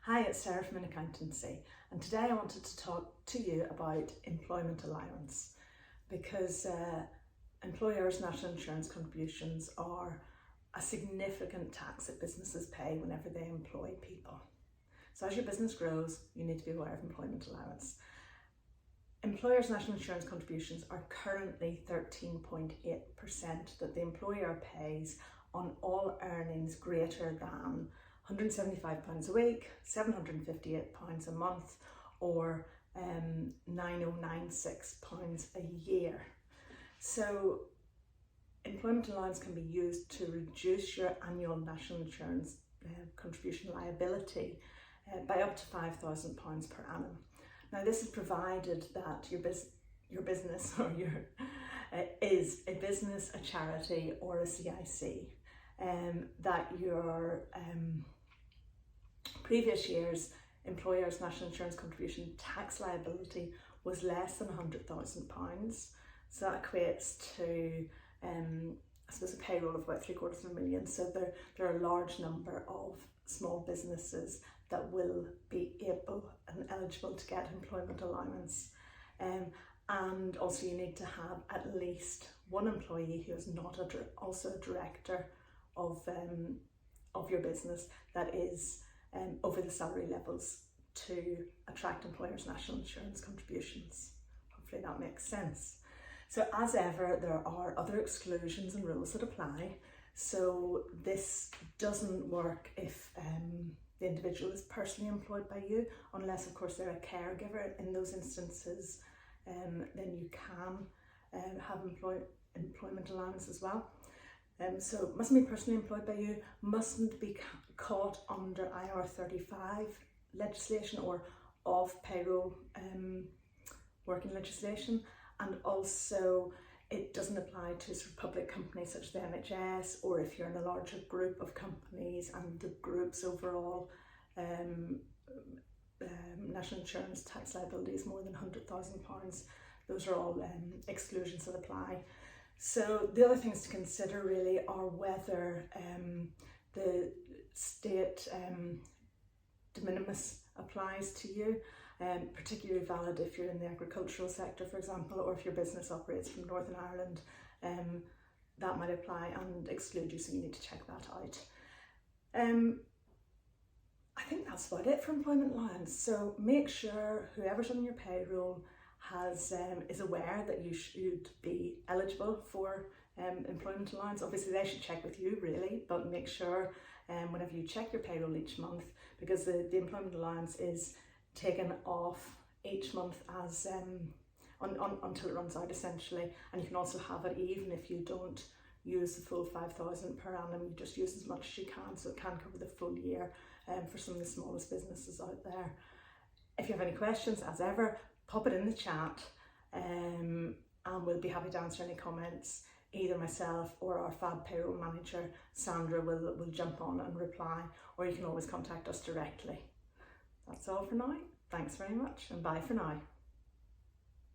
Hi, it's Sarah from Accountancy, and today I wanted to talk to you about employment allowance because employers' national insurance contributions are a significant tax that businesses pay whenever they employ people. So as your business grows, you need to be aware of employment allowance. Employers' national insurance contributions are currently 13.8% that the employer pays on all earnings greater than £175 a week, £758 a month, or £9,096 a year. So employment allowance can be used to reduce your annual national insurance contribution liability by up to £5,000 per annum. Now this is provided that your business or is a business, a charity or a CIC, that your previous year's employer's national insurance contribution tax liability was less than £100,000. So that equates to I suppose a payroll of about £750,000. So there are a large number of small businesses that will be able and eligible to get employment allowance. And also you need to have at least one employee who is not also a director of your business that is over the salary levels to attract employers' national insurance contributions. Hopefully that makes sense. So as ever, there are other exclusions and rules that apply. So this doesn't work if the individual is personally employed by you, unless of course they're a caregiver. In those instances, then you can have employment allowance as well. So mustn't be personally employed by you, mustn't be caught under IR35 legislation or off payroll working legislation, and also it doesn't apply to sort of public companies such as the NHS, or if you're in a larger group of companies and the group's overall national insurance tax liability is more than £100,000. Those are all exclusions that apply. So the other things to consider really are whether the state de minimis applies to you, particularly valid if you're in the agricultural sector, for example, or if your business operates from Northern Ireland, that might apply and exclude you, so you need to check that out. I think that's about it for employment allowance. So make sure whoever's on your payroll is aware that you should be eligible for employment allowance. Obviously they should check with you really, but make sure whenever you check your payroll each month, because the employment allowance is taken off each month as until it runs out essentially, and you can also have it even if you don't use the full 5,000 per annum. You just use as much as you can, so it can cover the full year for some of the smallest businesses out there. If you have any questions, as ever, pop it in the chat and we'll be happy to answer any comments. Either myself or our fab payroll manager Sandra will jump on and reply, or you can always contact us directly. That's all for now. Thanks very much and bye for now.